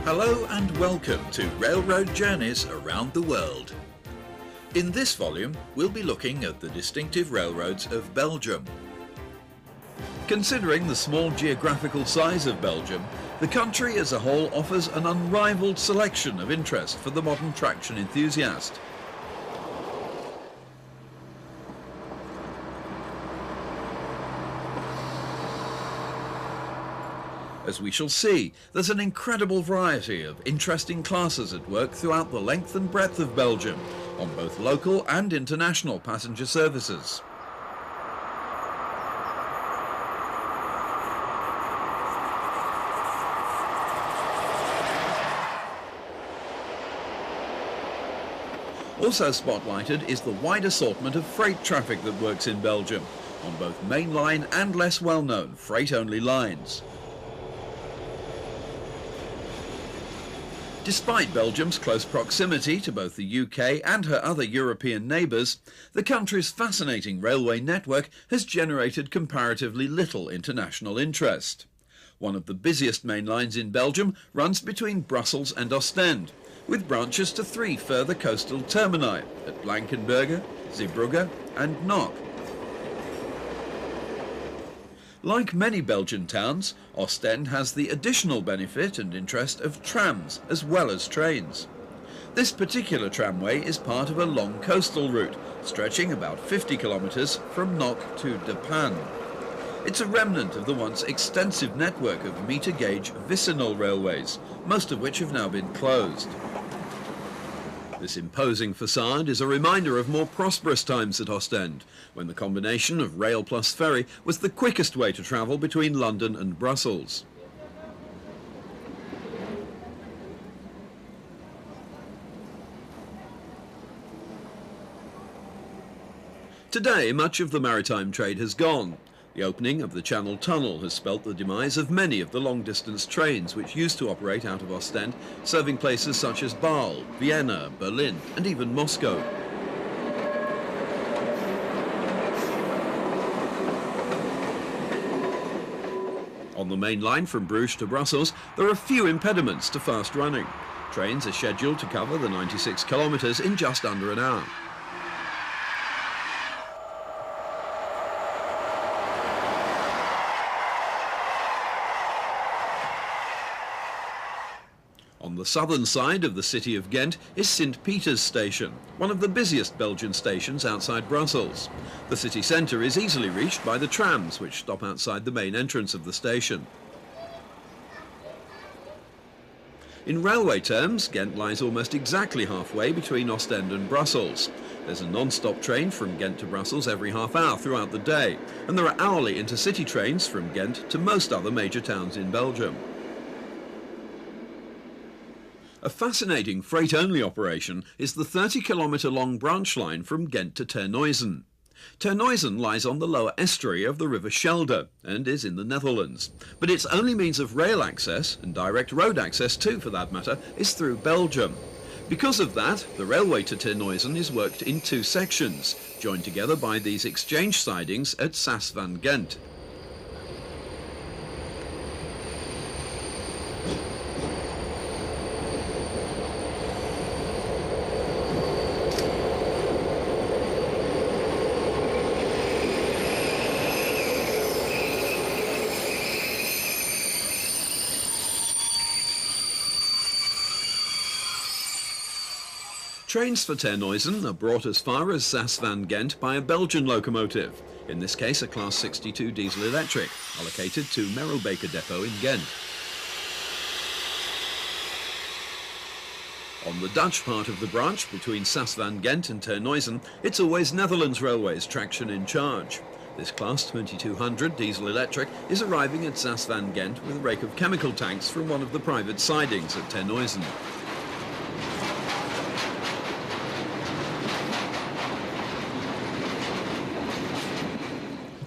Hello and welcome to Railroad Journeys Around the World. In this volume, we'll be looking at the distinctive railroads of Belgium. Considering the small geographical size of Belgium, the country as a whole offers an unrivaled selection of interest for the modern traction enthusiast. As we shall see, there's an incredible variety of interesting classes at work throughout the length and breadth of Belgium, on both local and international passenger services. Also spotlighted is the wide assortment of freight traffic that works in Belgium, on both mainline and less well-known freight-only lines. Despite Belgium's close proximity to both the UK and her other European neighbours, the country's fascinating railway network has generated comparatively little international interest. One of the busiest main lines in Belgium runs between Brussels and Ostend, with branches to 3 further coastal termini at Blankenberge, Zeebrugge and Knock. Like many Belgian towns, Ostend has the additional benefit and interest of trams as well as trains. This particular tramway is part of a long coastal route, stretching about 50 kilometres from Knock to De Panne. It's a remnant of the once extensive network of meter-gauge vicinal railways, most of which have now been closed. This imposing facade is a reminder of more prosperous times at Ostend, when the combination of rail plus ferry was the quickest way to travel between London and Brussels. Today, much of the maritime trade has gone. The opening of the Channel Tunnel has spelt the demise of many of the long-distance trains which used to operate out of Ostend, serving places such as Bâle, Vienna, Berlin and even Moscow. On the main line from Bruges to Brussels, there are few impediments to fast running. Trains are scheduled to cover the 96 kilometres in just under an hour. On the southern side of the city of Ghent is St. Peter's Station, one of the busiest Belgian stations outside Brussels. The city centre is easily reached by the trams, which stop outside the main entrance of the station. In railway terms, Ghent lies almost exactly halfway between Ostend and Brussels. There's a non-stop train from Ghent to Brussels every half hour throughout the day, and there are hourly intercity trains from Ghent to most other major towns in Belgium. A fascinating freight-only operation is the 30-kilometre long branch line from Ghent to Terneuzen. Terneuzen lies on the lower estuary of the River Schelde and is in the Netherlands. But its only means of rail access, and direct road access too for that matter, is through Belgium. Because of that, the railway to Terneuzen is worked in 2 sections, joined together by these exchange sidings at Saas van Ghent. Trains for Terneuzen are brought as far as Saas van Ghent by a Belgian locomotive, in this case a Class 62 diesel electric, allocated to Merelbeke depot in Ghent. On the Dutch part of the branch between Saas van Ghent and Terneuzen, it's always Netherlands Railways traction in charge. This Class 2200 diesel electric is arriving at Saas van Ghent with a rake of chemical tanks from one of the private sidings at Terneuzen.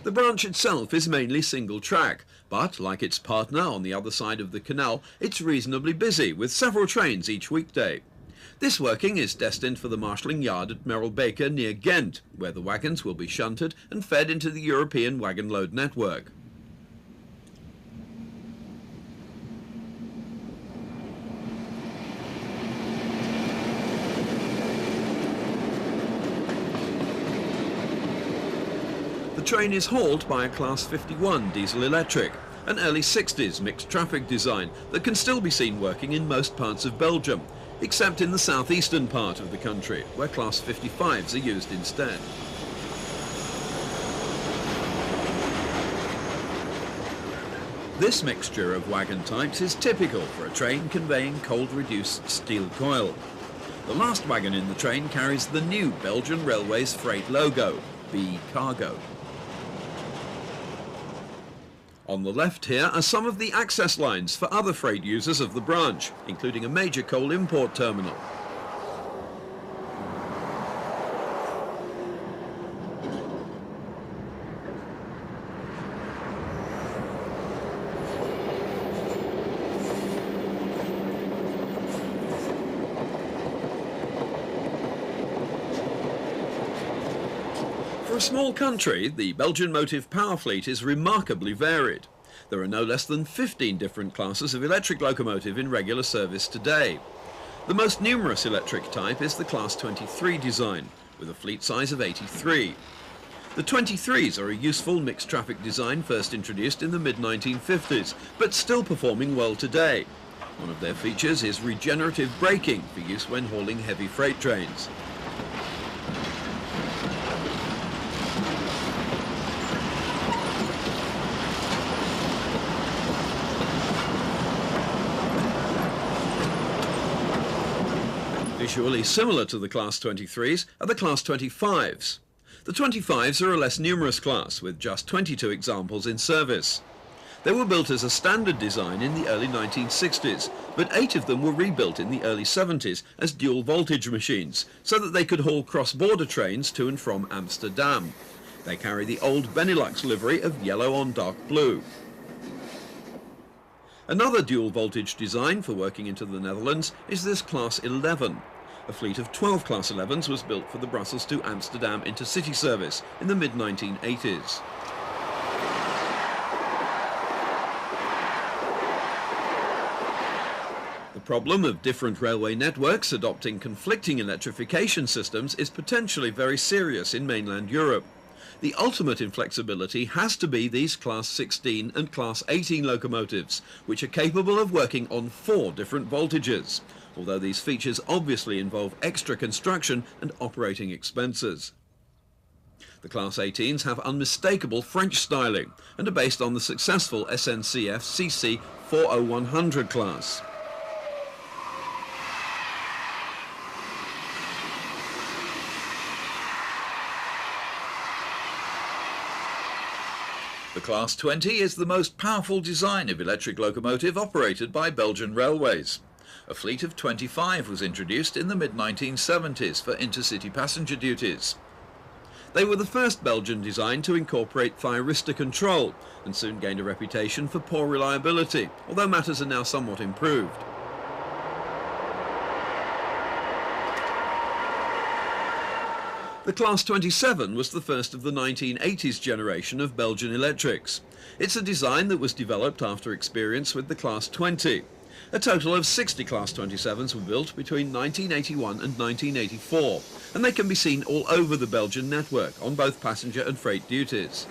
The branch itself is mainly single track, but like its partner on the other side of the canal, it's reasonably busy with several trains each weekday. This working is destined for the marshalling yard at Merelbeke near Ghent, where the wagons will be shunted and fed into the European wagon load network. train is hauled by a Class 51 diesel-electric, an early 60s mixed traffic design that can still be seen working in most parts of Belgium, except in the southeastern part of the country, where Class 55s are used instead. This mixture of wagon types is typical for a train conveying cold-reduced steel coil. The last wagon in the train carries the new Belgian Railways freight logo, B Cargo. On the left here are some of the access lines for other freight users of the branch, including a major coal import terminal. For a small country, the Belgian motive power fleet is remarkably varied. There are no less than 15 different classes of electric locomotive in regular service today. The most numerous electric type is the Class 23 design, with a fleet size of 83. The 23s are a useful mixed traffic design first introduced in the mid-1950s, but still performing well today. One of their features is regenerative braking for use when hauling heavy freight trains. Visually similar to the Class 23s are the Class 25s. The 25s are a less numerous class, with just 22 examples in service. They were built as a standard design in the early 1960s, but 8 of them were rebuilt in the early 70s as dual voltage machines, so that they could haul cross-border trains to and from Amsterdam. They carry the old Benelux livery of yellow on dark blue. Another dual voltage design for working into the Netherlands is this Class 11. A fleet of 12 Class 11s was built for the Brussels to Amsterdam intercity service in the mid-1980s. The problem of different railway networks adopting conflicting electrification systems is potentially very serious in mainland Europe. The ultimate inflexibility has to be these Class 16 and Class 18 locomotives, which are capable of working on 4 different voltages, although these features obviously involve extra construction and operating expenses. The Class 18s have unmistakable French styling and are based on the successful SNCF CC 40100 class. The Class 20 is the most powerful design of electric locomotive operated by Belgian Railways. A fleet of 25 was introduced in the mid-1970s for intercity passenger duties. They were the first Belgian design to incorporate thyristor control and soon gained a reputation for poor reliability, although matters are now somewhat improved. The Class 27 was the first of the 1980s generation of Belgian electrics. It's a design that was developed after experience with the Class 20. A total of 60 Class 27s were built between 1981 and 1984, and they can be seen all over the Belgian network on both passenger and freight duties.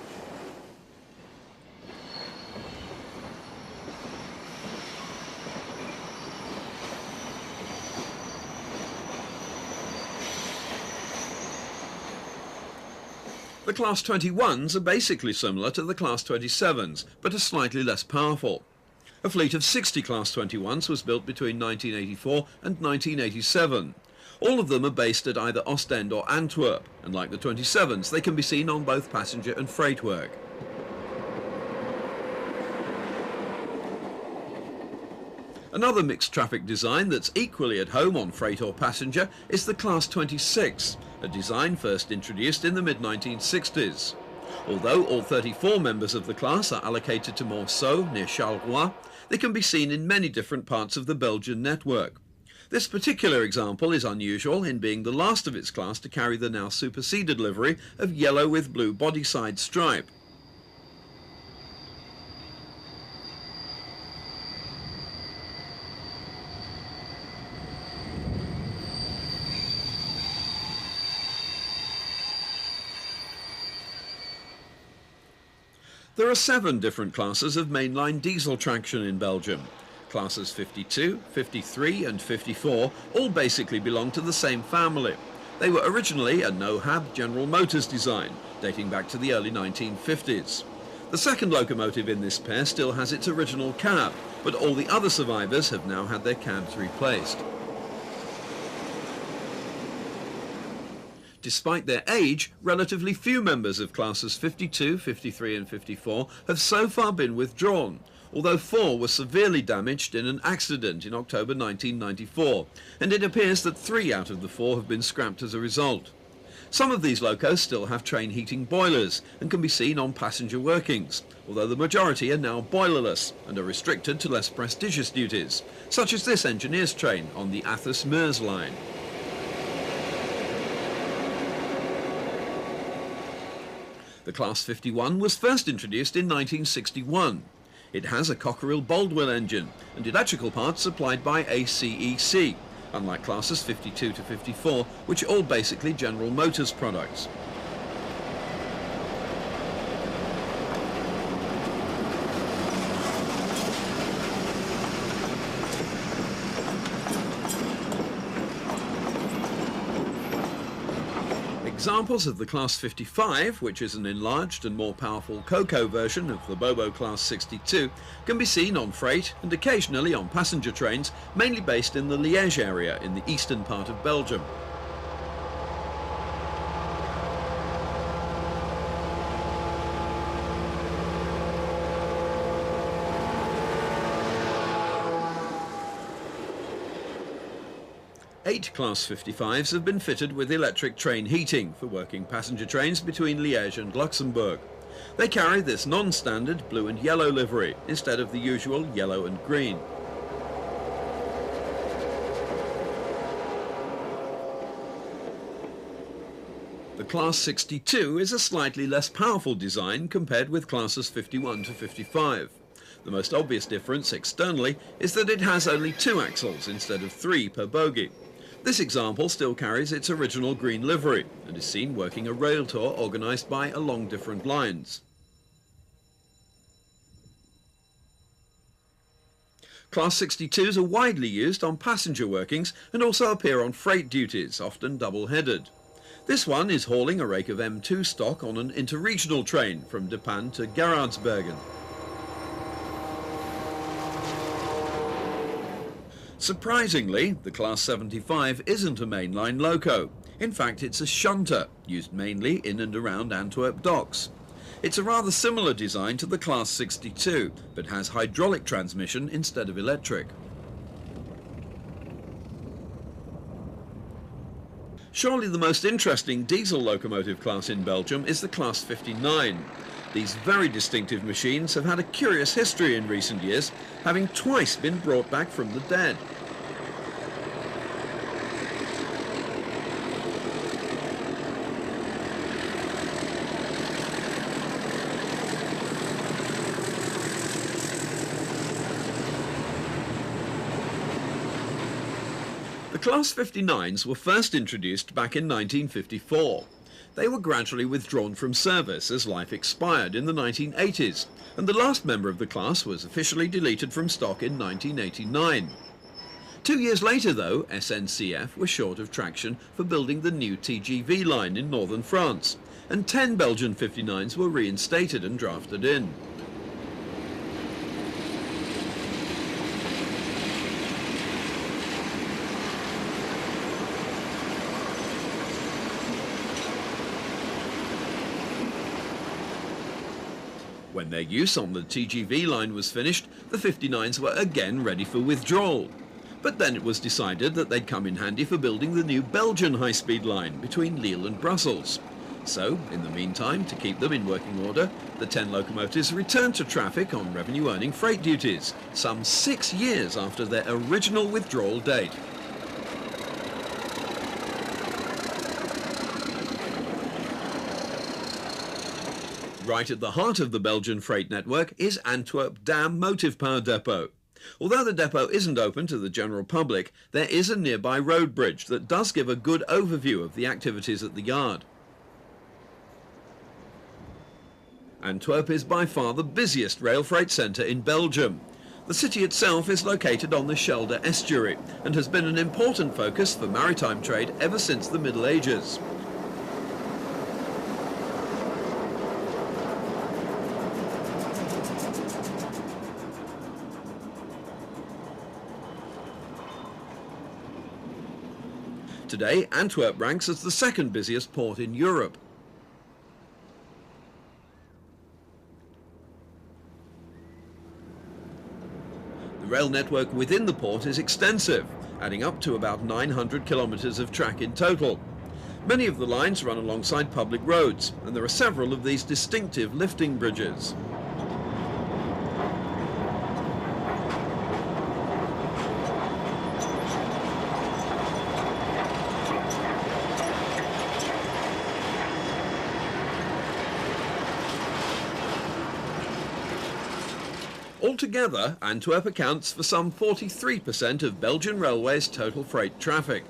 The Class 21s are basically similar to the Class 27s, but are slightly less powerful. A fleet of 60 Class 21s was built between 1984 and 1987. All of them are based at either Ostend or Antwerp, and like the 27s, they can be seen on both passenger and freight work. Another mixed traffic design that's equally at home on freight or passenger is the Class 26, a design first introduced in the mid-1960s. Although all 34 members of the class are allocated to Monceau, near Charleroi, they can be seen in many different parts of the Belgian network. This particular example is unusual in being the last of its class to carry the now superseded livery of yellow with blue bodyside stripe. There are 7 different classes of mainline diesel traction in Belgium. Classes 52, 53 and 54 all basically belong to the same family. They were originally a no-hab General Motors design, dating back to the early 1950s. The second locomotive in this pair still has its original cab, but all the other survivors have now had their cabs replaced. Despite their age, relatively few members of classes 52, 53 and 54 have so far been withdrawn, although 4 were severely damaged in an accident in October 1994, and it appears that 3 out of the 4 have been scrapped as a result. Some of these locos still have train heating boilers and can be seen on passenger workings, although the majority are now boilerless and are restricted to less prestigious duties, such as this engineer's train on the Athus-Meurs line. The Class 51 was first introduced in 1961. It has a Cockerill Baldwin engine and electrical parts supplied by ACEC, unlike classes 52 to 54, which are all basically General Motors products. Examples of the Class 55, which is an enlarged and more powerful Coco version of the Bobo Class 62, can be seen on freight and occasionally on passenger trains, mainly based in the Liège area in the eastern part of Belgium. Eight Class 55s have been fitted with electric train heating for working passenger trains between Liège and Luxembourg. They carry this non-standard blue and yellow livery instead of the usual yellow and green. The Class 62 is a slightly less powerful design compared with classes 51 to 55. The most obvious difference externally is that it has only 2 axles instead of 3 per bogie. This example still carries its original green livery and is seen working a rail tour organised by along different lines. Class 62s are widely used on passenger workings and also appear on freight duties, often double-headed. This one is hauling a rake of M2 stock on an interregional train from De Panne to Gerardsbergen. Surprisingly, the Class 75 isn't a mainline loco. In fact, it's a shunter, used mainly in and around Antwerp docks. It's a rather similar design to the Class 62, but has hydraulic transmission instead of electric. Surely the most interesting diesel locomotive class in Belgium is the Class 59. These very distinctive machines have had a curious history in recent years, having twice been brought back from the dead. The Class 59s were first introduced back in 1954. They were gradually withdrawn from service as life expired in the 1980s, and the last member of the class was officially deleted from stock in 1989. 2 years later, though, SNCF was short of traction for building the new TGV line in northern France, and 10 Belgian 59s were reinstated and drafted in. When their use on the TGV line was finished, the 59s were again ready for withdrawal. But then it was decided that they'd come in handy for building the new Belgian high-speed line between Lille and Brussels. So, in the meantime, to keep them in working order, the 10 locomotives returned to traffic on revenue-earning freight duties, some 6 years after their original withdrawal date. Right at the heart of the Belgian freight network is Antwerp Dam Motive Power Depot. Although the depot isn't open to the general public, there is a nearby road bridge that does give a good overview of the activities at the yard. Antwerp is by far the busiest rail freight centre in Belgium. The city itself is located on the Schelde estuary and has been an important focus for maritime trade ever since the Middle Ages. Today, Antwerp ranks as the second busiest port in Europe. The rail network within the port is extensive, adding up to about 900 kilometers of track in total. Many of the lines run alongside public roads, and there are several of these distinctive lifting bridges. Altogether, Antwerp accounts for some 43% of Belgian Railways' total freight traffic.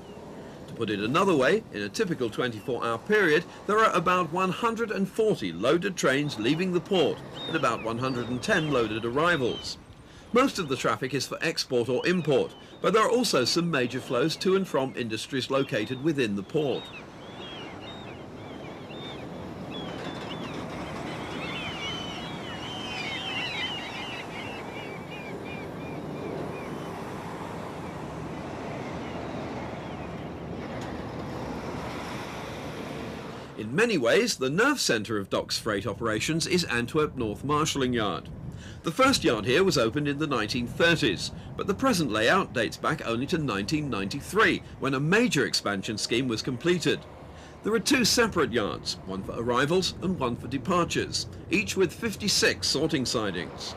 To put it another way, in a typical 24-hour period, there are about 140 loaded trains leaving the port and about 110 loaded arrivals. Most of the traffic is for export or import, but there are also some major flows to and from industries located within the port. In many ways, the nerve centre of Docks freight operations is Antwerp North Marshalling Yard. The first yard here was opened in the 1930s, but the present layout dates back only to 1993, when a major expansion scheme was completed. There are two separate yards, one for arrivals and one for departures, each with 56 sorting sidings.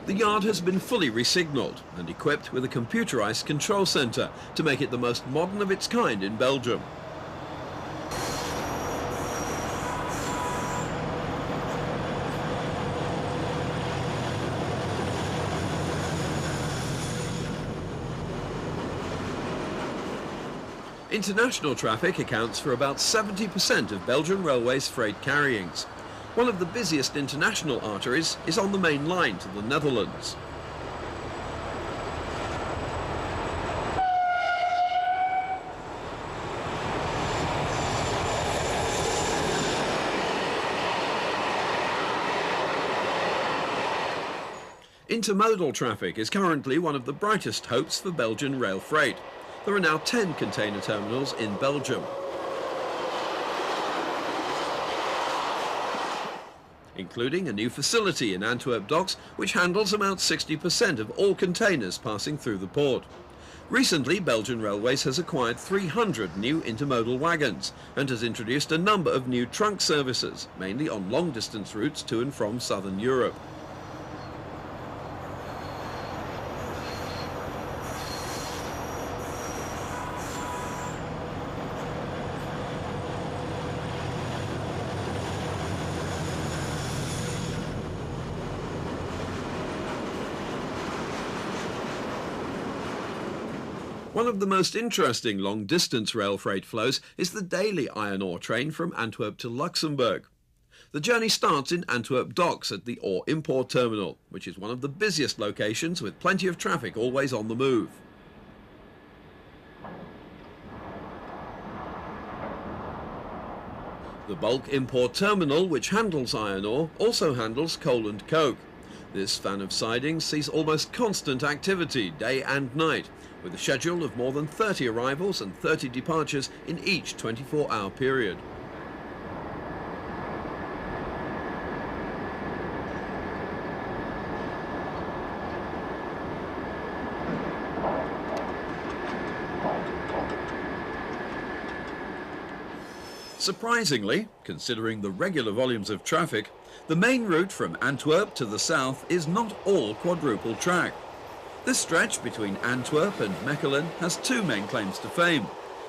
The yard has been fully re-signalled and equipped with a computerised control centre to make it the most modern of its kind in Belgium. International traffic accounts for about 70% of Belgian Railways' freight carryings. One of the busiest international arteries is on the main line to the Netherlands. Intermodal traffic is currently one of the brightest hopes for Belgian rail freight. There are now 10 container terminals in Belgium, including a new facility in Antwerp docks which handles about 60% of all containers passing through the port. Recently, Belgian Railways has acquired 300 new intermodal wagons and has introduced a number of new trunk services, mainly on long-distance routes to and from southern Europe. One of the most interesting long-distance rail freight flows is the daily iron ore train from Antwerp to Luxembourg. The journey starts in Antwerp docks at the ore import terminal, which is one of the busiest locations with plenty of traffic always on the move. The bulk import terminal, which handles iron ore, also handles coal and coke. This span of sidings sees almost constant activity day and night, with a schedule of more than 30 arrivals and 30 departures in each 24-hour period. Surprisingly, considering the regular volumes of traffic, the main route from Antwerp to the south is not all quadruple track. This stretch between Antwerp and Mechelen has two main claims to fame.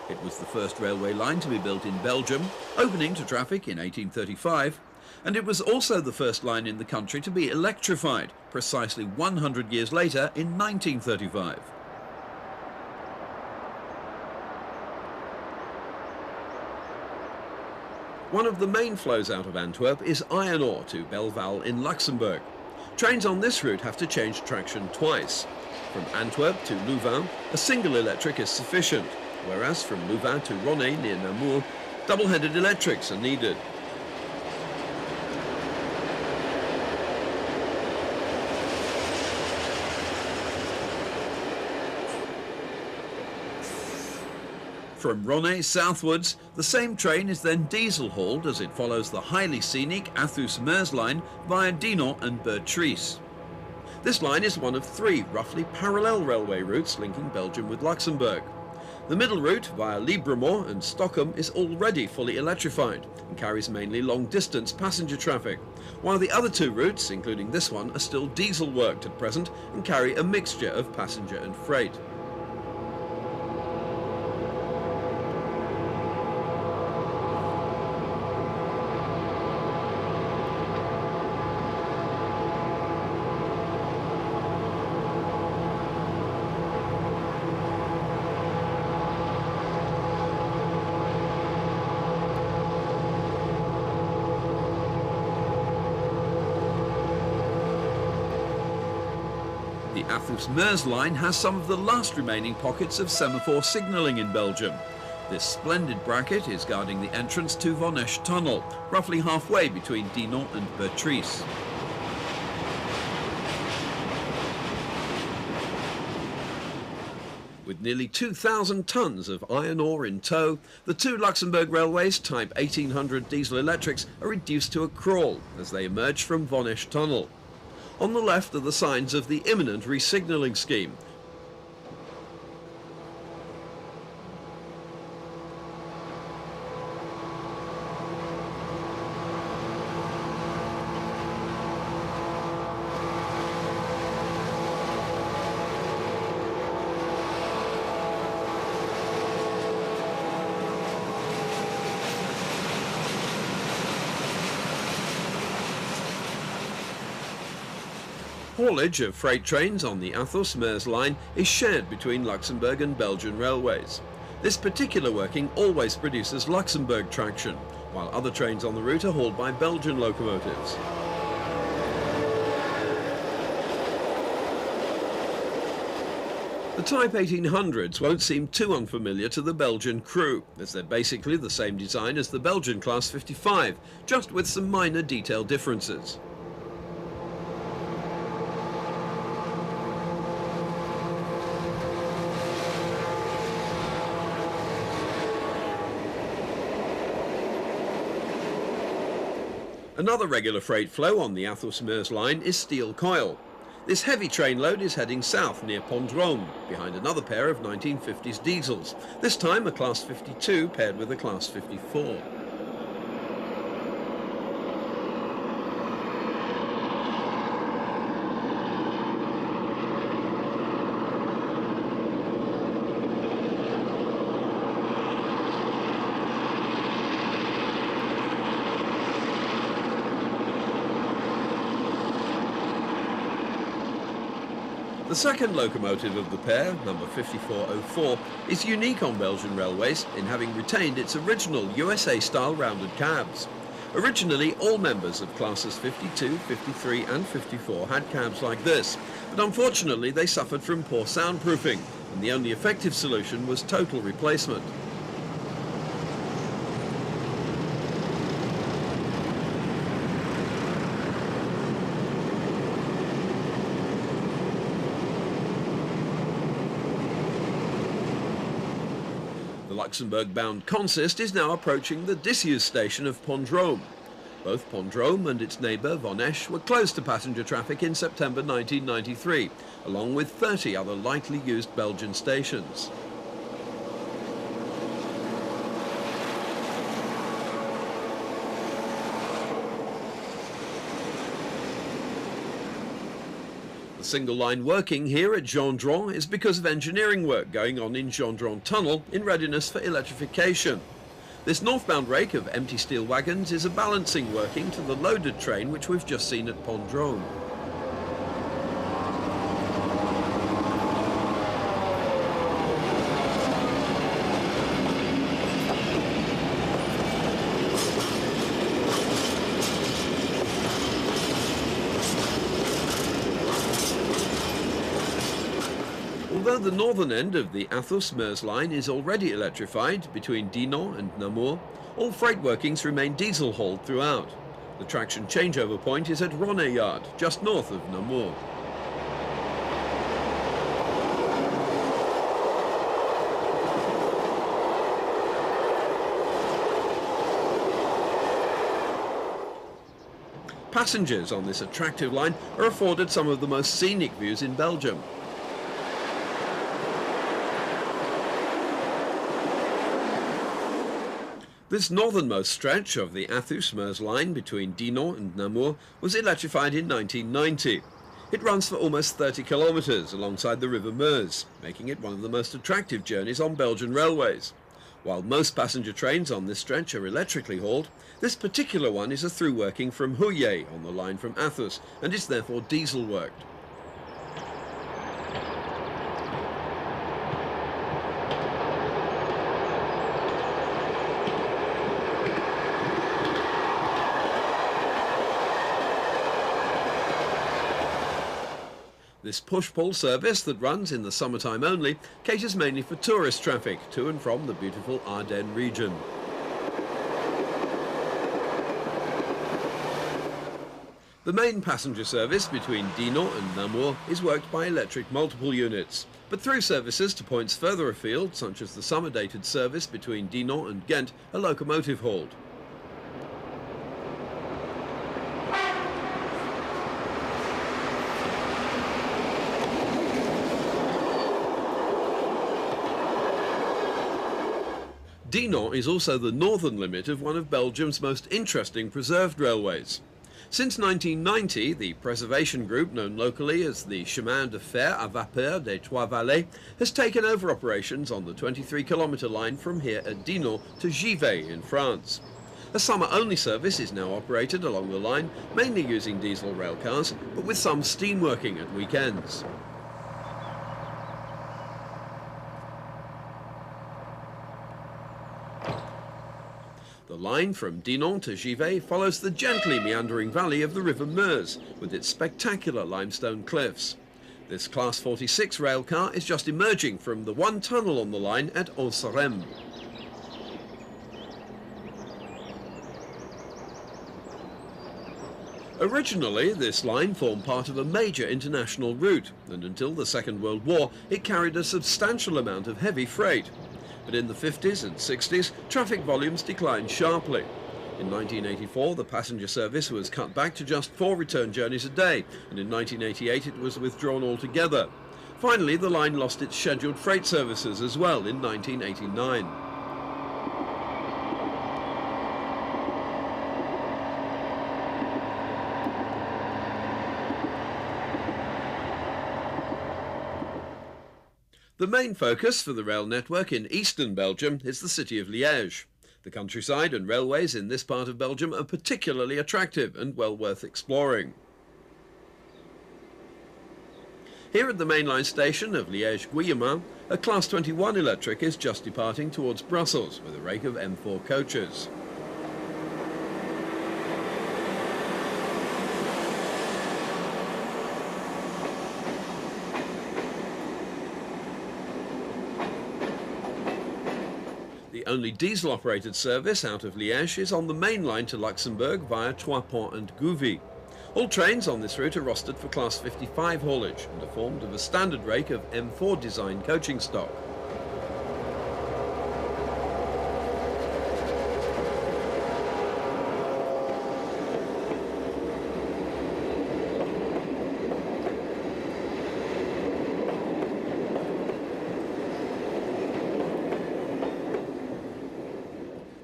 It was the first railway line to be built in Belgium, opening to traffic in 1835, and it was also the first line in the country to be electrified, precisely 100 years later in 1935. One of the main flows out of Antwerp is iron ore to Belval in Luxembourg. Trains on this route have to change traction twice. From Antwerp to Louvain, a single electric is sufficient, whereas from Louvain to Ronnay near Namur, double-headed electrics are needed. From Ronnay southwards, the same train is then diesel-hauled as it follows the highly scenic Athus-Meurs line via Dinant and Bertrice. This line is one of three roughly parallel railway routes linking Belgium with Luxembourg. The middle route via Libremont and Stockholm is already fully electrified and carries mainly long-distance passenger traffic, while the other two routes, including this one, are still diesel-worked at present and carry a mixture of passenger and freight. The Athus-Meurs line has some of the last remaining pockets of semaphore signalling in Belgium. This splendid bracket is guarding the entrance to Vonnesch Tunnel, roughly halfway between Dinant and Bertrice. With nearly 2,000 tons of iron ore in tow, the two Luxembourg railways Type 1800 diesel electrics are reduced to a crawl as they emerge from Vonnesch Tunnel. On the left are the signs of the imminent re-signalling scheme. Haulage of freight trains on the Athus-Meurs line is shared between Luxembourg and Belgian railways. This particular working always produces Luxembourg traction, while other trains on the route are hauled by Belgian locomotives. The Type 1800s won't seem too unfamiliar to the Belgian crew, as they're basically the same design as the Belgian Class 55, just with some minor detail differences. Another regular freight flow on the Athus-Meurs line is steel coil. This heavy train load is heading south near Pont-Drôme, behind another pair of 1950s diesels, this time a Class 52 paired with a Class 54. The second locomotive of the pair, number 5404, is unique on Belgian railways in having retained its original USA-style rounded cabs. Originally, all members of classes 52, 53 and 54 had cabs like this, but unfortunately they suffered from poor soundproofing, and the only effective solution was total replacement. The Luxembourg-bound consist is now approaching the disused station of Pont-Drôme. Both Pont-Drôme and its neighbour Vonnesch were closed to passenger traffic in September 1993, along with 30 other lightly used Belgian stations. The single line working here at Gendron is because of engineering work going on in Gendron Tunnel in readiness for electrification. This northbound rake of empty steel wagons is a balancing working to the loaded train which we've just seen at Pondrome. Although the northern end of the Athus-Meurs line is already electrified between Dinan and Namur, all freight workings remain diesel-hauled throughout. The traction changeover point is at Ronnet Yard, just north of Namur. Passengers on this attractive line are afforded some of the most scenic views in Belgium. This northernmost stretch of the Athus-Meurs line between Dinan and Namur was electrified in 1990. It runs for almost 30 kilometres alongside the River Meuse, making it one of the most attractive journeys on Belgian railways. While most passenger trains on this stretch are electrically hauled, this particular one is a through working from Houillet on the line from Athus and is therefore diesel worked. This push-pull service that runs in the summertime only caters mainly for tourist traffic to and from the beautiful Ardennes region. The main passenger service between Dinan and Namur is worked by electric multiple units, but through services to points further afield, such as the summer-dated service between Dinan and Ghent, are locomotive hauled. Dinan is also the northern limit of one of Belgium's most interesting preserved railways. Since 1990, the preservation group, known locally as the Chemin de Fer à Vapeur des Trois Vallées, has taken over operations on the 23-kilometre line from here at Dinan to Givet in France. A summer-only service is now operated along the line, mainly using diesel railcars, but with some steam working at weekends. The line from Dinan to Givet follows the gently meandering valley of the River Meuse, with its spectacular limestone cliffs. This Class 46 railcar is just emerging from the one tunnel on the line at Anserem. Originally, this line formed part of a major international route, and until the Second World War, it carried a substantial amount of heavy freight. But in the 50s and 60s, traffic volumes declined sharply. In 1984, the passenger service was cut back to just 4 return journeys a day, and in 1988 it was withdrawn altogether. Finally, the line lost its scheduled freight services as well in 1989. The main focus for the rail network in eastern Belgium is the city of Liège. The countryside and railways in this part of Belgium are particularly attractive and well worth exploring. Here at the mainline station of Liège-Guillemin, a Class 21 electric is just departing towards Brussels with a rake of M4 coaches. The only diesel-operated service out of Liège is on the main line to Luxembourg via Trois-Ponts and Gouvy. All trains on this route are rostered for Class 55 haulage and are formed of a standard rake of M4 design coaching stock.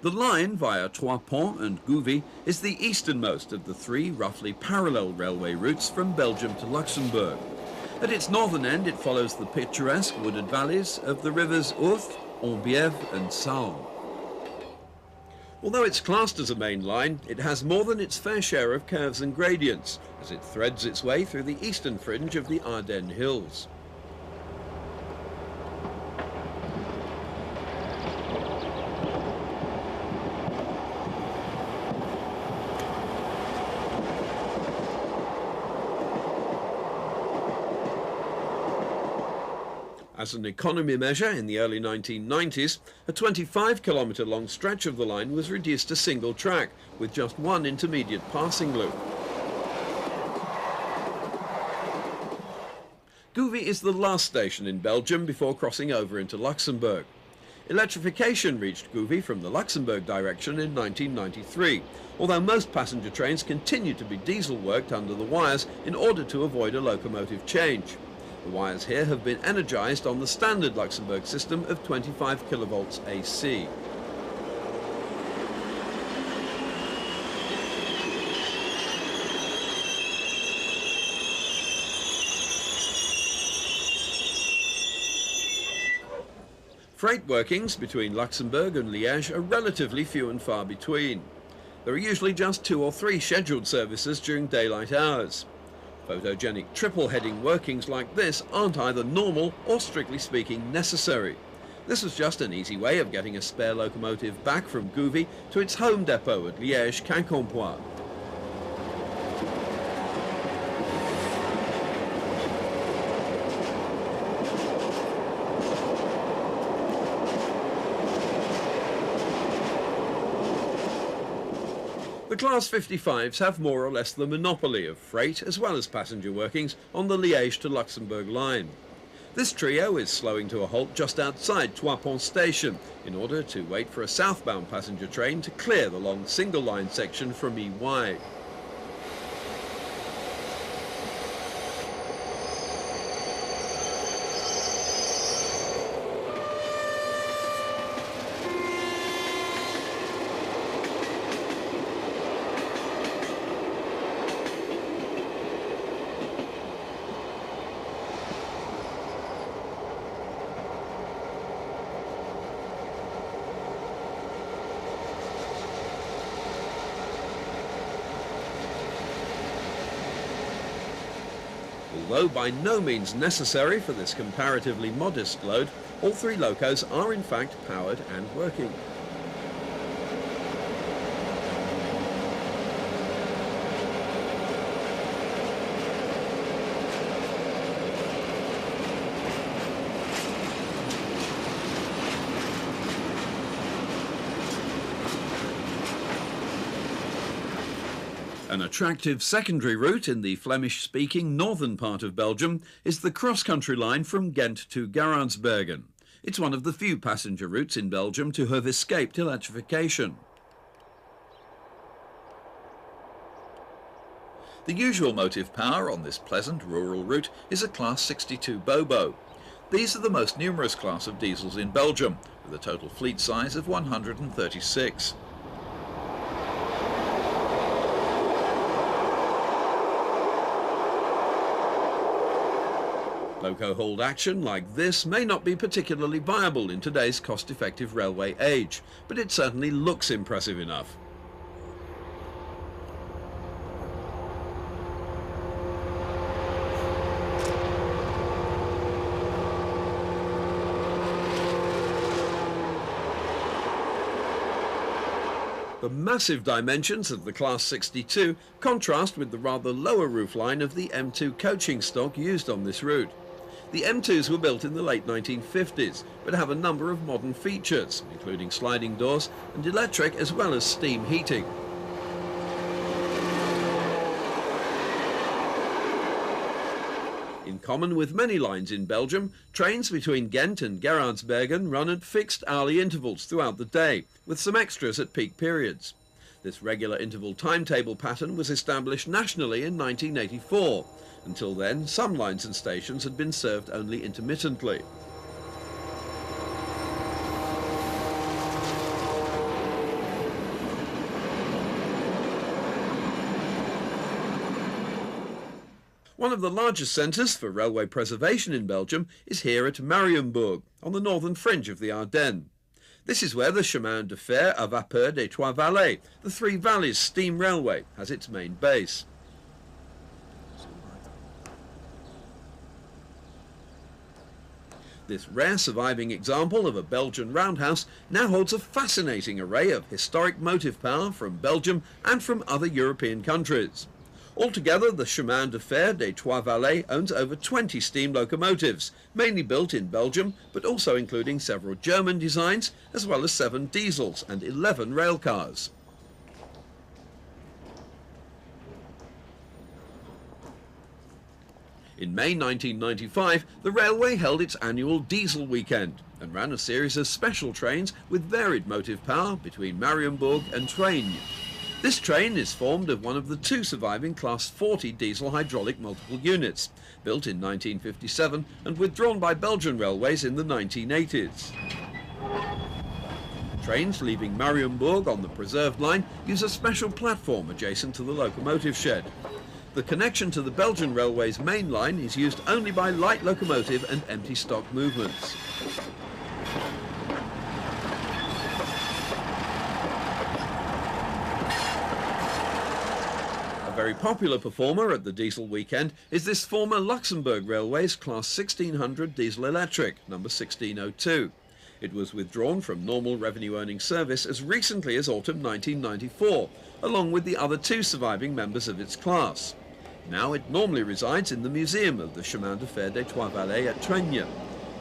The line via Trois-Ponts and Gouvy is the easternmost of the 3 roughly parallel railway routes from Belgium to Luxembourg. At its northern end it follows the picturesque wooded valleys of the rivers Ourthe, Ambièvre and Salm. Although it's classed as a main line, it has more than its fair share of curves and gradients as it threads its way through the eastern fringe of the Ardennes Hills. As an economy measure in the early 1990s, a 25-kilometre long stretch of the line was reduced to single track, with just one intermediate passing loop. Gouvy is the last station in Belgium before crossing over into Luxembourg. Electrification reached Gouvy from the Luxembourg direction in 1993, although most passenger trains continue to be diesel-worked under the wires in order to avoid a locomotive change. The wires here have been energised on the standard Luxembourg system of 25 kilovolts AC. Freight workings between Luxembourg and Liège are relatively few and far between. There are usually just 2 or 3 scheduled services during daylight hours. Photogenic triple-heading workings like this aren't either normal or, strictly speaking, necessary. This was just an easy way of getting a spare locomotive back from Gouvy to its home depot at Liège-Quincampoix. The Class 55s have more or less the monopoly of freight as well as passenger workings on the Liège to Luxembourg line. This trio is slowing to a halt just outside Trois Ponts station in order to wait for a southbound passenger train to clear the long single line section from EY. Although by no means necessary for this comparatively modest load, all 3 locos are in fact powered and working. An attractive secondary route in the Flemish-speaking northern part of Belgium is the cross-country line from Ghent to Geraardsbergen. It's one of the few passenger routes in Belgium to have escaped electrification. The usual motive power on this pleasant rural route is a Class 62 Bobo. These are the most numerous class of diesels in Belgium, with a total fleet size of 136. Loco hold action like this may not be particularly viable in today's cost-effective railway age, but it certainly looks impressive enough. The massive dimensions of the Class 62 contrast with the rather lower roofline of the M2 coaching stock used on this route. The M2s were built in the late 1950s, but have a number of modern features, including sliding doors and electric as well as steam heating. In common with many lines in Belgium, trains between Ghent and Geraardsbergen run at fixed hourly intervals throughout the day, with some extras at peak periods. This regular interval timetable pattern was established nationally in 1984. Until then, some lines and stations had been served only intermittently. One of the largest centres for railway preservation in Belgium is here at Marienburg, on the northern fringe of the Ardennes. This is where the Chemin de Fer à Vapeur des Trois Vallées, the Three Valleys steam railway, has its main base. This rare surviving example of a Belgian roundhouse now holds a fascinating array of historic motive power from Belgium and from other European countries. Altogether, the Chemin de Fer des Trois Vallées owns over 20 steam locomotives, mainly built in Belgium, but also including several German designs, as well as 7 diesels and 11 railcars. In May 1995, the railway held its annual Diesel Weekend and ran a series of special trains with varied motive power between Marienburg and Troyes. This train is formed of one of the 2 surviving Class 40 diesel hydraulic multiple units, built in 1957 and withdrawn by Belgian railways in the 1980s. Trains leaving Marienburg on the preserved line use a special platform adjacent to the locomotive shed. The connection to the Belgian Railways main line is used only by light locomotive and empty stock movements. A very popular performer at the Diesel Weekend is this former Luxembourg Railways Class 1600 diesel electric, number 1602. It was withdrawn from normal revenue-earning service as recently as autumn 1994, along with the other 2 surviving members of its class. Now it normally resides in the museum of the Chemin de Fer des Trois Vallées at Troyes.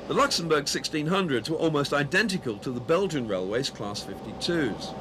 The Luxembourg 1600s were almost identical to the Belgian Railways Class 52s.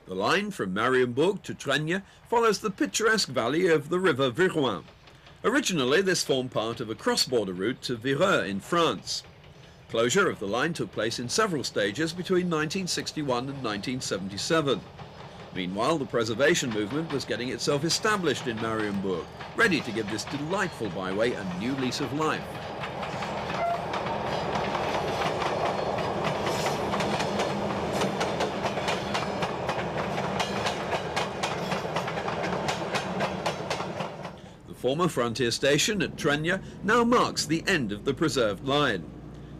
The line from Marienburg to Troyes follows the picturesque valley of the river Viroin. Originally, this formed part of a cross-border route to Vireux in France. Closure of the line took place in several stages between 1961 and 1977. Meanwhile, the preservation movement was getting itself established in Marienburg, ready to give this delightful byway a new lease of life. The former frontier station at Troyes now marks the end of the preserved line.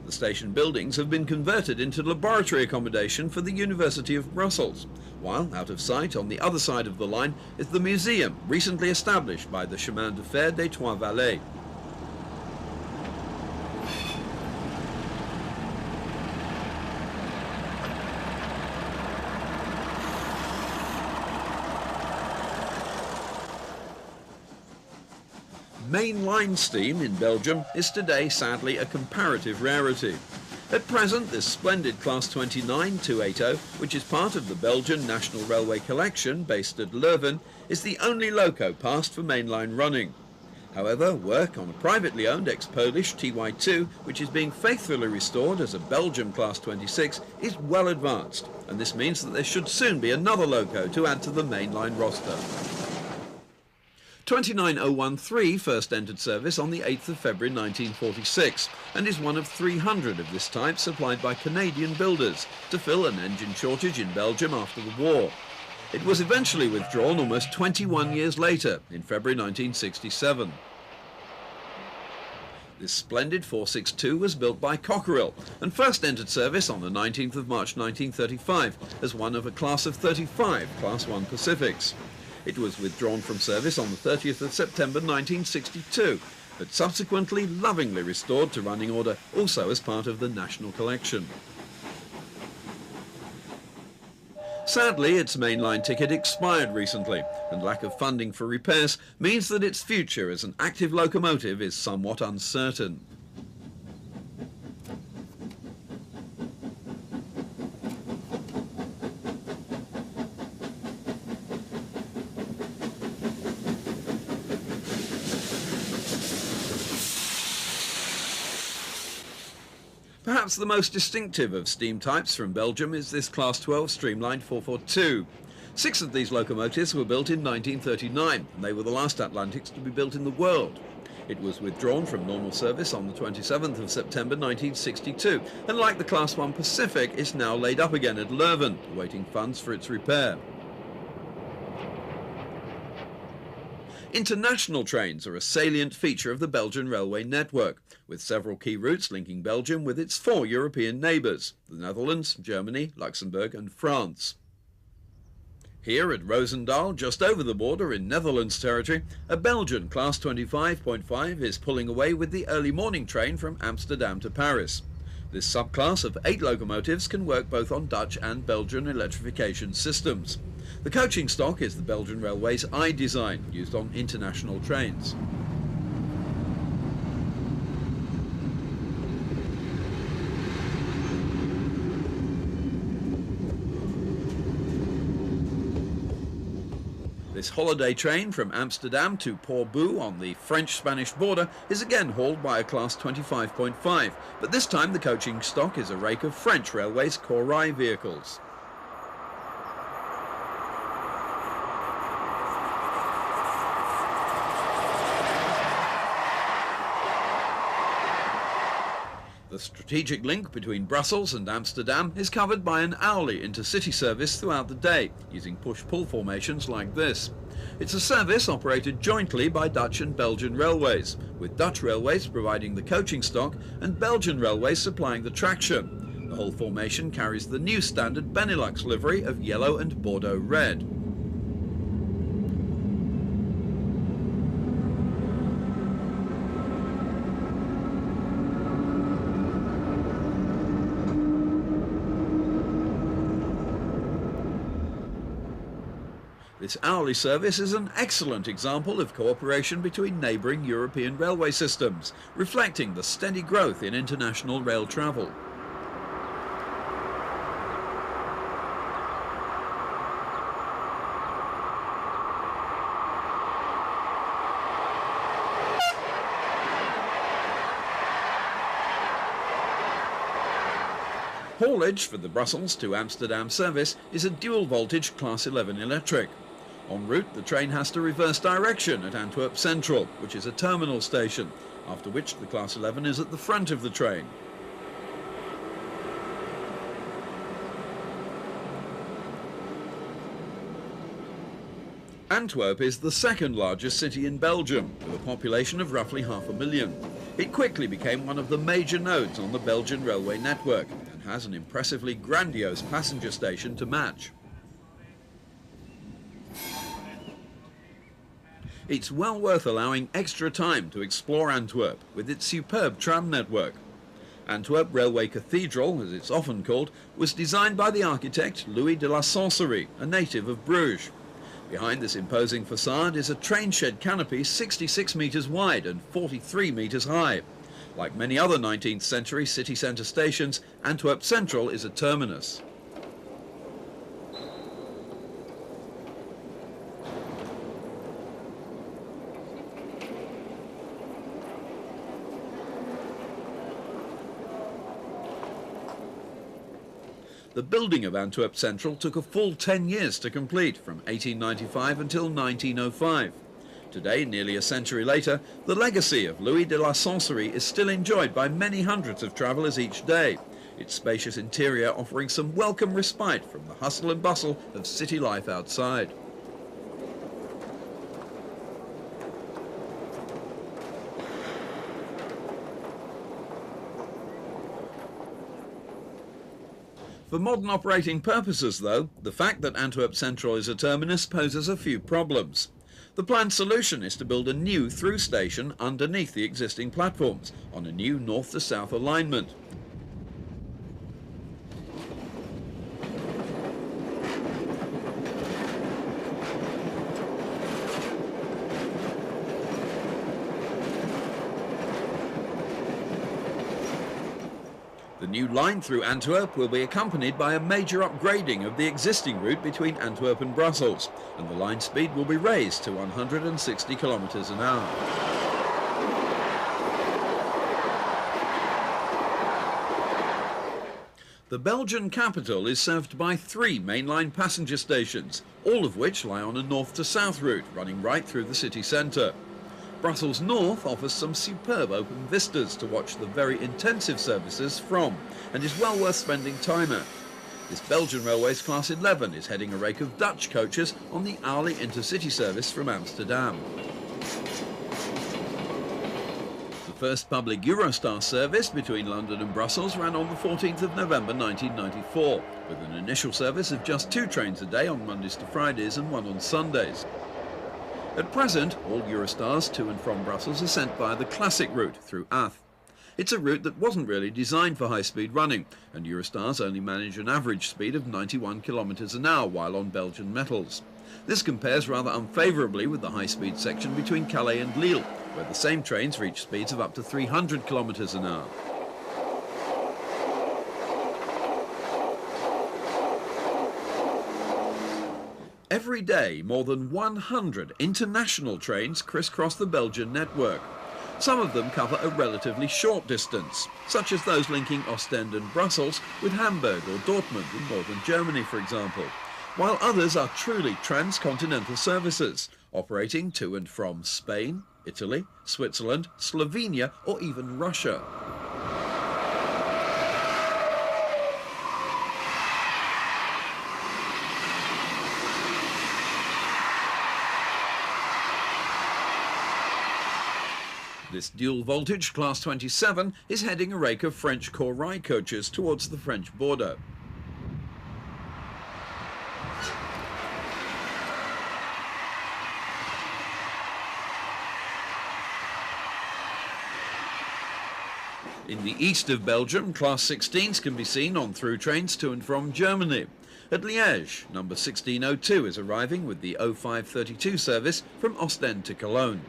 The station buildings have been converted into laboratory accommodation for the University of Brussels, while out of sight on the other side of the line is the museum recently established by the Chemin de Fer des Trois Vallées. Mainline steam in Belgium is today sadly a comparative rarity. At present, this splendid Class 29 280, which is part of the Belgian National Railway Collection based at Leuven, is the only loco passed for mainline running. However, work on a privately owned ex-Polish TY2, which is being faithfully restored as a Belgium Class 26, is well advanced, and this means that there should soon be another loco to add to the mainline roster. 29013 first entered service on the 8th of February 1946 and is one of 300 of this type supplied by Canadian builders to fill an engine shortage in Belgium after the war. It was eventually withdrawn almost 21 years later, in February 1967. This splendid 462 was built by Cockerill and first entered service on the 19th of March 1935 as one of a class of 35 Class 1 Pacifics. It was withdrawn from service on the 30th of September 1962, but subsequently lovingly restored to running order, also as part of the National Collection. Sadly, its mainline ticket expired recently, and lack of funding for repairs means that its future as an active locomotive is somewhat uncertain. Perhaps the most distinctive of steam types from Belgium is this Class 12 streamlined 442. 6 of these locomotives were built in 1939, and they were the last Atlantics to be built in the world. It was withdrawn from normal service on the 27th of September 1962, and like the Class 1 Pacific, is now laid up again at Leuven, awaiting funds for its repair. International trains are a salient feature of the Belgian railway network, with several key routes linking Belgium with its 4 European neighbours, the Netherlands, Germany, Luxembourg and France. Here at Roosendaal, just over the border in Netherlands territory, a Belgian Class 25.5 is pulling away with the early morning train from Amsterdam to Paris. This subclass of 8 locomotives can work both on Dutch and Belgian electrification systems. The coaching stock is the Belgian Railways I design, used on international trains. This holiday train from Amsterdam to Portbou on the French-Spanish border is again hauled by a Class 25.5, but this time the coaching stock is a rake of French Railways Corail vehicles. The strategic link between Brussels and Amsterdam is covered by an hourly intercity service throughout the day, using push-pull formations like this. It's a service operated jointly by Dutch and Belgian railways, with Dutch railways providing the coaching stock and Belgian railways supplying the traction. The whole formation carries the new standard Benelux livery of yellow and Bordeaux red. This hourly service is an excellent example of cooperation between neighbouring European railway systems, reflecting the steady growth in international rail travel. Haulage for the Brussels to Amsterdam service is a dual voltage Class 11 electric. En route, the train has to reverse direction at Antwerp Central, which is a terminal station, after which the Class 11 is at the front of the train. Antwerp is the second largest city in Belgium, with a population of roughly 500,000. It quickly became one of the major nodes on the Belgian railway network, and has an impressively grandiose passenger station to match. It's well worth allowing extra time to explore Antwerp with its superb tram network. Antwerp Railway Cathedral, as it's often called, was designed by the architect Louis de la Sancerie, a native of Bruges. Behind this imposing facade is a train shed canopy 66 metres wide and 43 metres high. Like many other 19th century city centre stations, Antwerp Central is a terminus. The building of Antwerp Central took a full 10 years to complete, from 1895 until 1905. Today, nearly a century later, the legacy of Louis de la Sancerie is still enjoyed by many hundreds of travellers each day, its spacious interior offering some welcome respite from the hustle and bustle of city life outside. For modern operating purposes, though, the fact that Antwerp Central is a terminus poses a few problems. The planned solution is to build a new through station underneath the existing platforms, on a new north to south alignment. The new line through Antwerp will be accompanied by a major upgrading of the existing route between Antwerp and Brussels, and the line speed will be raised to 160 kilometers an hour. The Belgian capital is served by 3 mainline passenger stations, all of which lie on a north to south route running right through the city centre. Brussels North offers some superb open vistas to watch the very intensive services from, and is well worth spending time at. This Belgian Railways Class 11 is heading a rake of Dutch coaches on the hourly intercity service from Amsterdam. The first public Eurostar service between London and Brussels ran on the 14th of November 1994, with an initial service of just 2 trains a day on Mondays to Fridays and 1 on Sundays. At present, all Eurostars to and from Brussels are sent via the classic route through Ath. It's a route that wasn't really designed for high-speed running, and Eurostars only manage an average speed of 91 kilometres an hour while on Belgian metals. This compares rather unfavourably with the high-speed section between Calais and Lille, where the same trains reach speeds of up to 300 kilometres an hour. Every day, more than 100 international trains crisscross the Belgian network. Some of them cover a relatively short distance, such as those linking Ostend and Brussels with Hamburg or Dortmund in northern Germany, for example, while others are truly transcontinental services, operating to and from Spain, Italy, Switzerland, Slovenia, or even Russia. This dual-voltage Class 27 is heading a rake of French Corail coaches towards the French border. In the east of Belgium, Class 16s can be seen on through trains to and from Germany. At Liège, number 1602 is arriving with the 0532 service from Ostend to Cologne.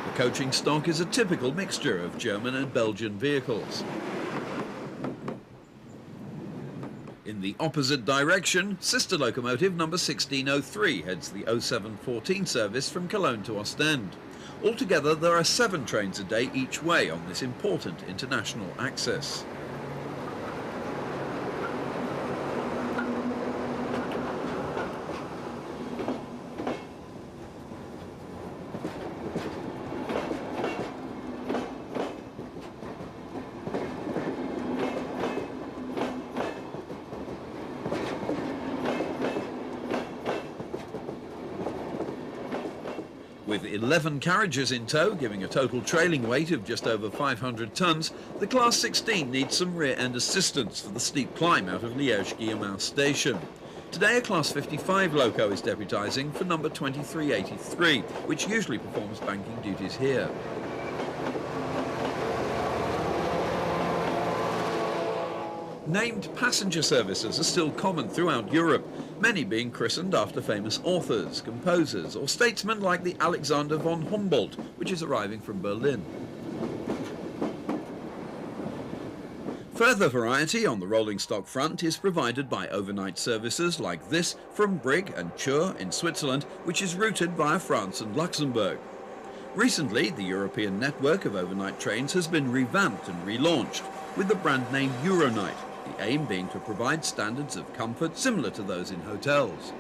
The coaching stock is a typical mixture of German and Belgian vehicles. In the opposite direction, sister locomotive number 1603 heads the 0714 service from Cologne to Ostend. Altogether, there are 7 trains a day each way on this important international axis. With 11 carriages in tow, giving a total trailing weight of just over 500 tonnes, the Class 16 needs some rear-end assistance for the steep climb out of Liège-Guillemins station. Today a Class 55 loco is deputising for number 2383, which usually performs banking duties here. Named passenger services are still common throughout Europe, many being christened after famous authors, composers or statesmen like the Alexander von Humboldt, which is arriving from Berlin. Further variety on the rolling stock front is provided by overnight services like this from Brig and Chur in Switzerland, which is routed via France and Luxembourg. Recently, the European network of overnight trains has been revamped and relaunched with the brand name Euronight, the aim being to provide standards of comfort similar to those in hotels.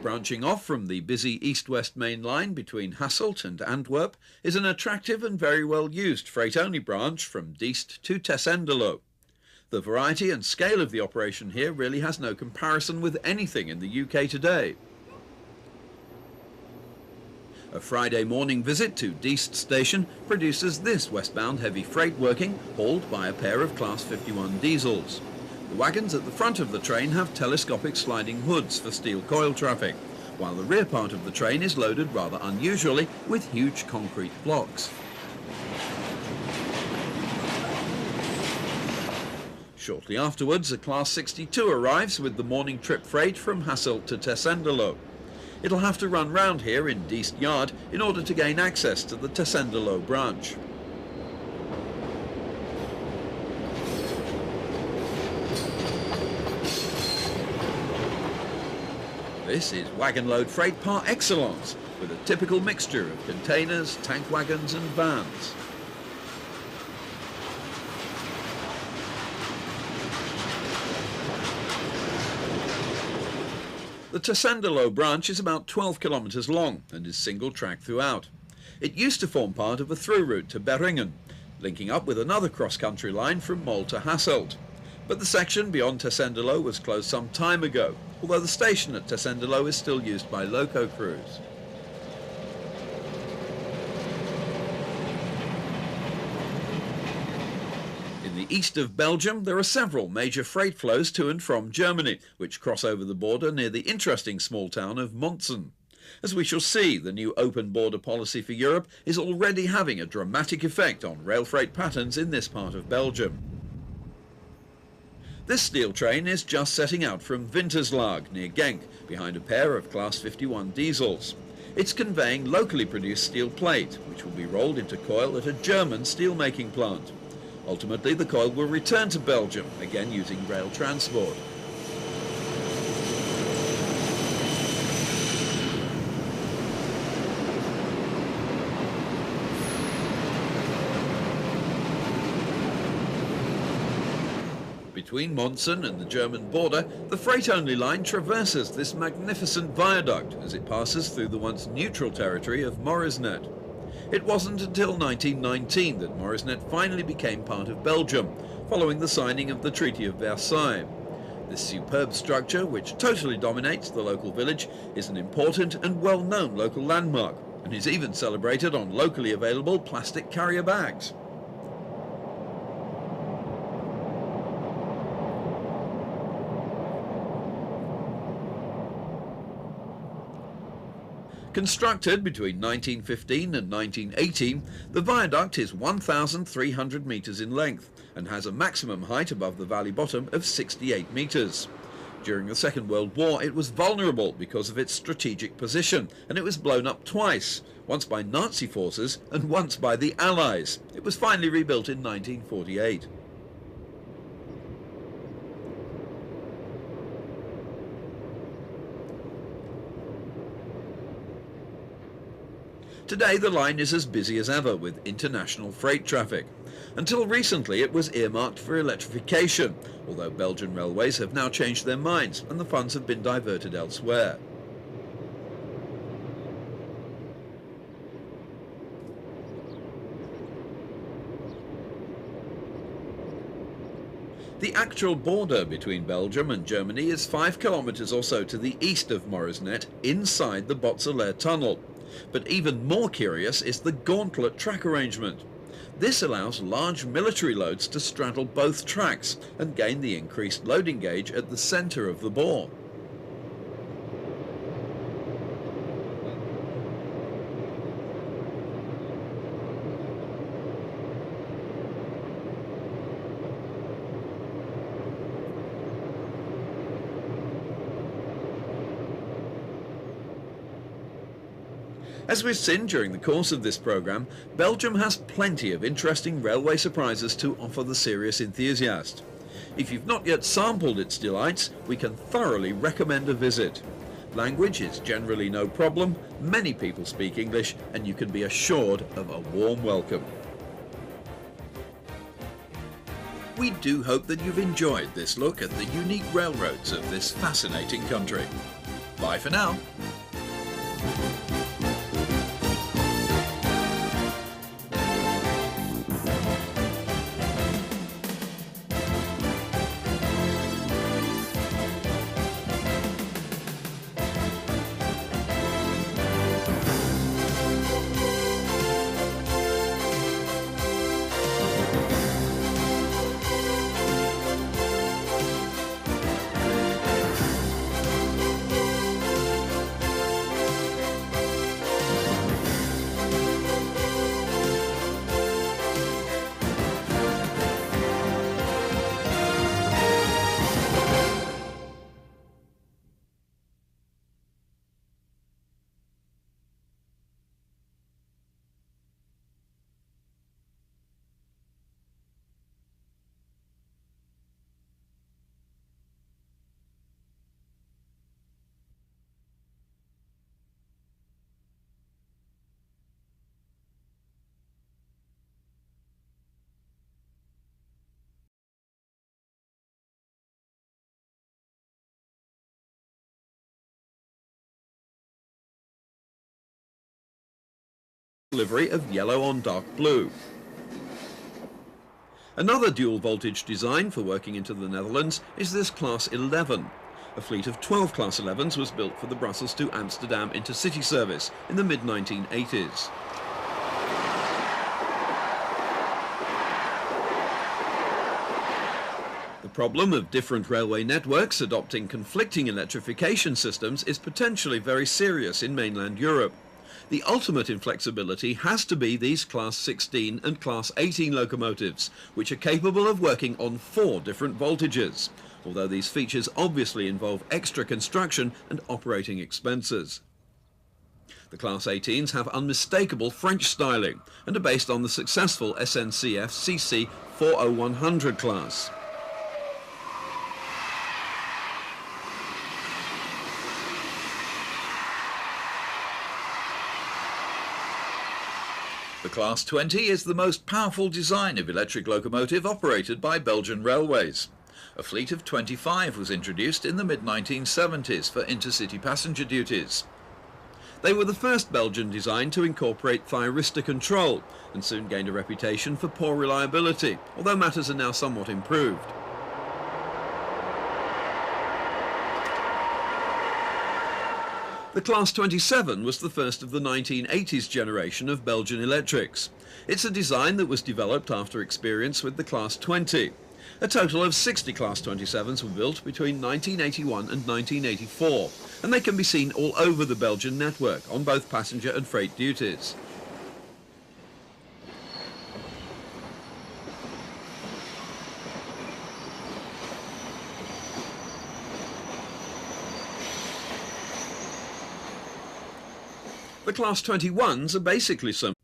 Branching off from the busy east-west main line between Hasselt and Antwerp is an attractive and very well used freight-only branch from Diest to Tessenderlo. The variety and scale of the operation here really has no comparison with anything in the UK today. A Friday morning visit to Diest station produces this westbound heavy freight working, hauled by a pair of Class 51 diesels. The wagons at the front of the train have telescopic sliding hoods for steel coil traffic, while the rear part of the train is loaded rather unusually with huge concrete blocks. Shortly afterwards, a Class 62 arrives with the morning trip freight from Hasselt to Tessenderlo. It'll have to run round here in Diest Yard in order to gain access to the Tessenderlo branch. This is wagon load freight par excellence, with a typical mixture of containers, tank wagons and vans. The Tessenderlo branch is about 12 kilometres long and is single track throughout. It used to form part of a through route to Beringen, linking up with another cross-country line from Mol to Hasselt. But the section beyond Tessenderlo was closed some time ago, although the station at Tessenderlo is still used by loco crews. In the east of Belgium, there are several major freight flows to and from Germany, which cross over the border near the interesting small town of Montzen. As we shall see, the new open border policy for Europe is already having a dramatic effect on rail freight patterns in this part of Belgium. This steel train is just setting out from Winterslag near Genk, behind a pair of Class 51 diesels. It's conveying locally produced steel plate, which will be rolled into coil at a German steelmaking plant. Ultimately, the coil will return to Belgium, again using rail transport. Between Montzen and the German border, the freight-only line traverses this magnificent viaduct as it passes through the once neutral territory of Moresnet. It wasn't until 1919 that Moresnet finally became part of Belgium, following the signing of the Treaty of Versailles. This superb structure, which totally dominates the local village, is an important and well-known local landmark, and is even celebrated on locally available plastic carrier bags. Constructed between 1915 and 1918, the viaduct is 1,300 metres in length and has a maximum height above the valley bottom of 68 metres. During the Second World War it was vulnerable because of its strategic position, and it was blown up twice, once by Nazi forces and once by the Allies. It was finally rebuilt in 1948. Today the line is as busy as ever with international freight traffic. Until recently it was earmarked for electrification, although Belgian railways have now changed their minds and the funds have been diverted elsewhere. The actual border between Belgium and Germany is 5 kilometres or so to the east of Moresnet, inside the Botselaer tunnel. But even more curious is the gauntlet track arrangement. This allows large military loads to straddle both tracks and gain the increased loading gauge at the centre of the bore. As we've seen during the course of this programme, Belgium has plenty of interesting railway surprises to offer the serious enthusiast. If you've not yet sampled its delights, we can thoroughly recommend a visit. Language is generally no problem, many people speak English, and you can be assured of a warm welcome. We do hope that you've enjoyed this look at the unique railroads of this fascinating country. Bye for now. livery of yellow on dark blue. Another dual voltage design for working into the Netherlands is this Class 11. A fleet of 12 Class 11s was built for the Brussels to Amsterdam intercity service in the mid-1980s. The problem of different railway networks adopting conflicting electrification systems is potentially very serious in mainland Europe. The ultimate inflexibility has to be these Class 16 and Class 18 locomotives, which are capable of working on 4 different voltages, although these features obviously involve extra construction and operating expenses. The Class 18s have unmistakable French styling and are based on the successful SNCF CC 40100 class. The Class 20 is the most powerful design of electric locomotive operated by Belgian railways. A fleet of 25 was introduced in the mid-1970s for intercity passenger duties. They were the first Belgian design to incorporate thyristor control and soon gained a reputation for poor reliability, although matters are now somewhat improved. The Class 27 was the first of the 1980s generation of Belgian electrics. It's a design that was developed after experience with the Class 20. A total of 60 Class 27s were built between 1981 and 1984, and they can be seen all over the Belgian network on both passenger and freight duties. The Class 21s are basically similar.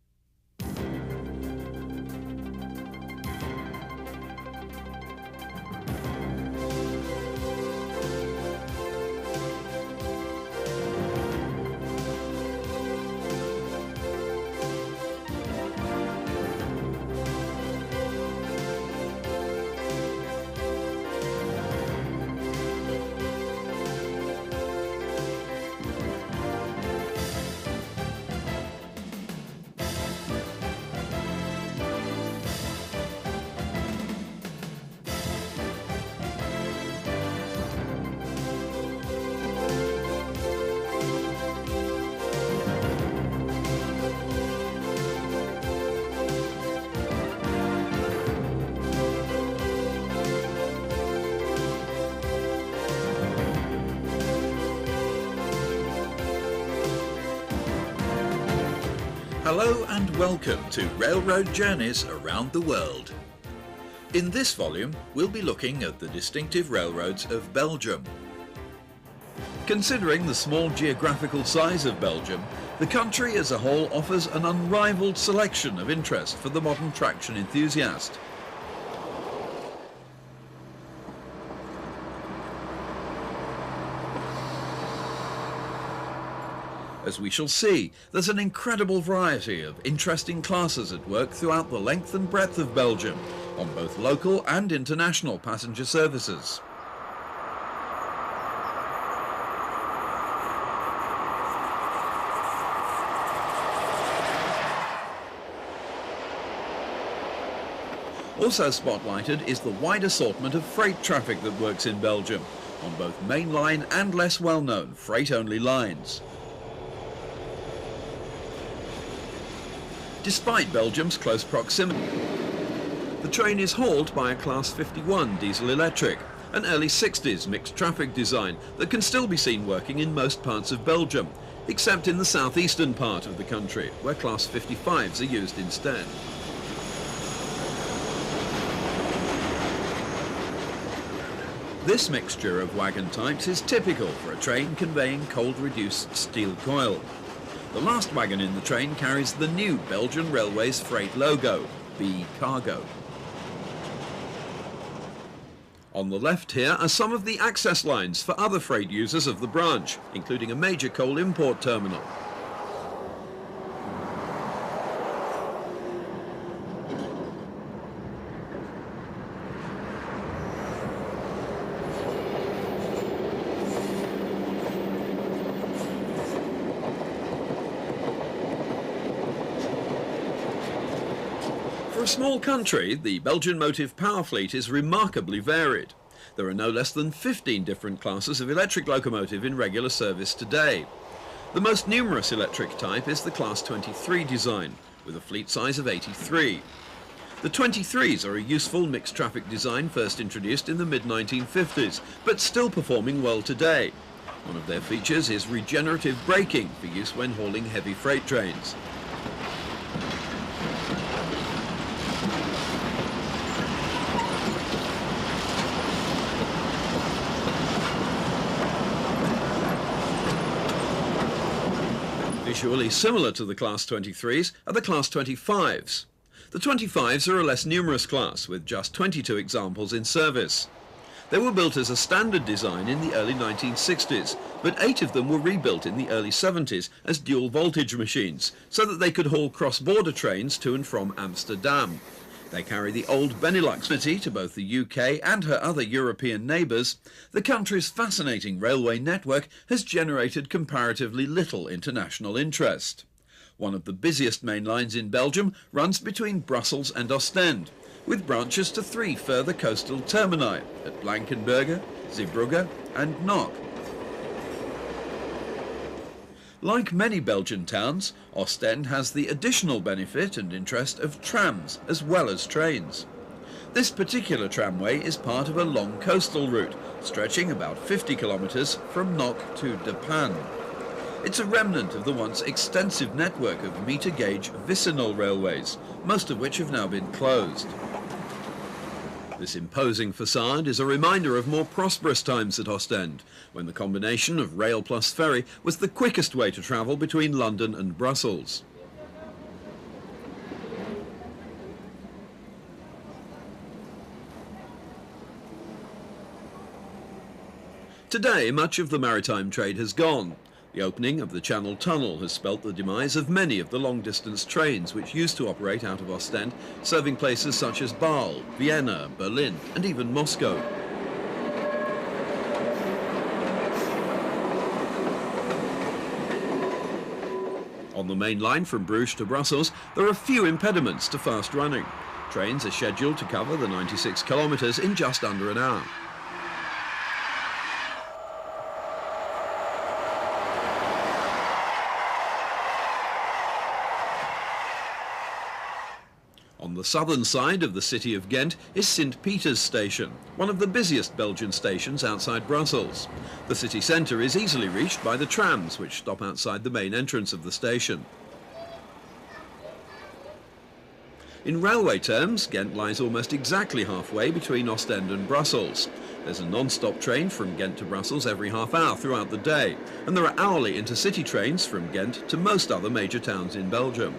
Hello and welcome to Railroad Journeys Around the World. In this volume, we'll be looking at the distinctive railroads of Belgium. Considering the small geographical size of Belgium, the country as a whole offers an unrivaled selection of interest for the modern traction enthusiast. As we shall see, there's an incredible variety of interesting classes at work throughout the length and breadth of Belgium, on both local and international passenger services. Also spotlighted is the wide assortment of freight traffic that works in Belgium, on both mainline and less well-known freight-only lines. Despite Belgium's close proximity, the train is hauled by a Class 51 diesel-electric, an early 60s mixed traffic design that can still be seen working in most parts of Belgium, except in the southeastern part of the country, where Class 55s are used instead. This mixture of wagon types is typical for a train conveying cold-reduced steel coil. The last wagon in the train carries the new Belgian Railways freight logo, B Cargo. On the left here are some of the access lines for other freight users of the branch, including a major coal import terminal. a small country, the Belgian motive power fleet is remarkably varied. There are no less than 15 different classes of electric locomotive in regular service today. The most numerous electric type is the Class 23 design, with a fleet size of 83. The 23s are a useful mixed traffic design first introduced in the mid-1950s, but still performing well today. One of their features is regenerative braking for use when hauling heavy freight trains. Visually similar to the Class 23s are the Class 25s. The 25s are a less numerous class, with just 22 examples in service. They were built as a standard design in the early 1960s, but 8 of them were rebuilt in the early 70s as dual voltage machines, so that they could haul cross-border trains to and from Amsterdam. They carry the old Benelux city to both the UK and her other European neighbours. The country's fascinating railway network has generated comparatively little international interest. One of the busiest main lines in Belgium runs between Brussels and Ostend, with branches to 3 further coastal termini at Blankenberge, Zeebrugge and Knock. Like many Belgian towns, Ostend has the additional benefit and interest of trams as well as trains. This particular tramway is part of a long coastal route, stretching about 50 kilometres from Knock to De Panne. It's a remnant of the once extensive network of meter-gauge vicinal railways, most of which have now been closed. This imposing facade is a reminder of more prosperous times at Ostend, when the combination of rail plus ferry was the quickest way to travel between London and Brussels. Today, much of the maritime trade has gone. The opening of the Channel Tunnel has spelt the demise of many of the long-distance trains which used to operate out of Ostend, serving places such as Bâle, Vienna, Berlin and even Moscow. On the main line from Bruges to Brussels, there are few impediments to fast running. Trains are scheduled to cover the 96 kilometres in just under an hour. On the southern side of the city of Ghent is St. Peter's Station, one of the busiest Belgian stations outside Brussels. The city centre is easily reached by the trams, which stop outside the main entrance of the station. In railway terms, Ghent lies almost exactly halfway between Ostend and Brussels. There's a non-stop train from Ghent to Brussels every half hour throughout the day, and there are hourly intercity trains from Ghent to most other major towns in Belgium.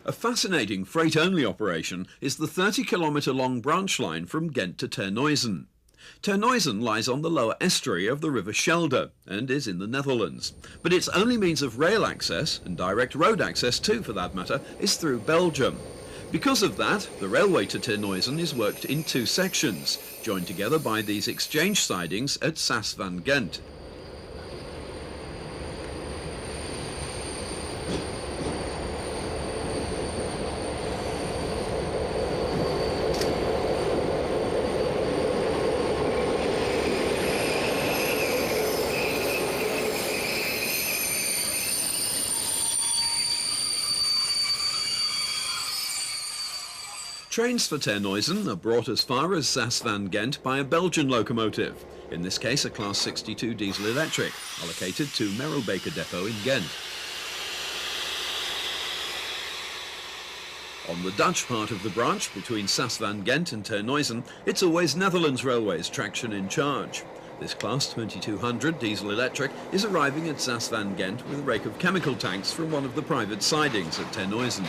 A fascinating freight-only operation is the 30-kilometre long branch line from Ghent to Terneuzen. Terneuzen lies on the lower estuary of the River Schelde and is in the Netherlands. But its only means of rail access, and direct road access too for that matter, is through Belgium. Because of that, the railway to Terneuzen is worked in 2 sections, joined together by these exchange sidings at Saas van Ghent. Trains for Terneuzen are brought as far as Saas van Ghent by a Belgian locomotive, in this case a Class 62 diesel electric, allocated to Merelbeke depot in Ghent. On the Dutch part of the branch between Saas van Ghent and Terneuzen, it's always Netherlands Railways traction in charge. This Class 2200 diesel electric is arriving at Saas van Ghent with a rake of chemical tanks from one of the private sidings at Terneuzen.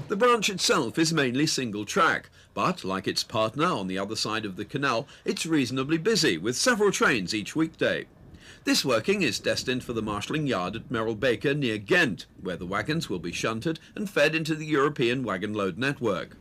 The branch itself is mainly single track, but like its partner on the other side of the canal, it's reasonably busy with several trains each weekday. This working is destined for the marshalling yard at Merelbeke near Ghent, where the wagons will be shunted and fed into the European wagon load network.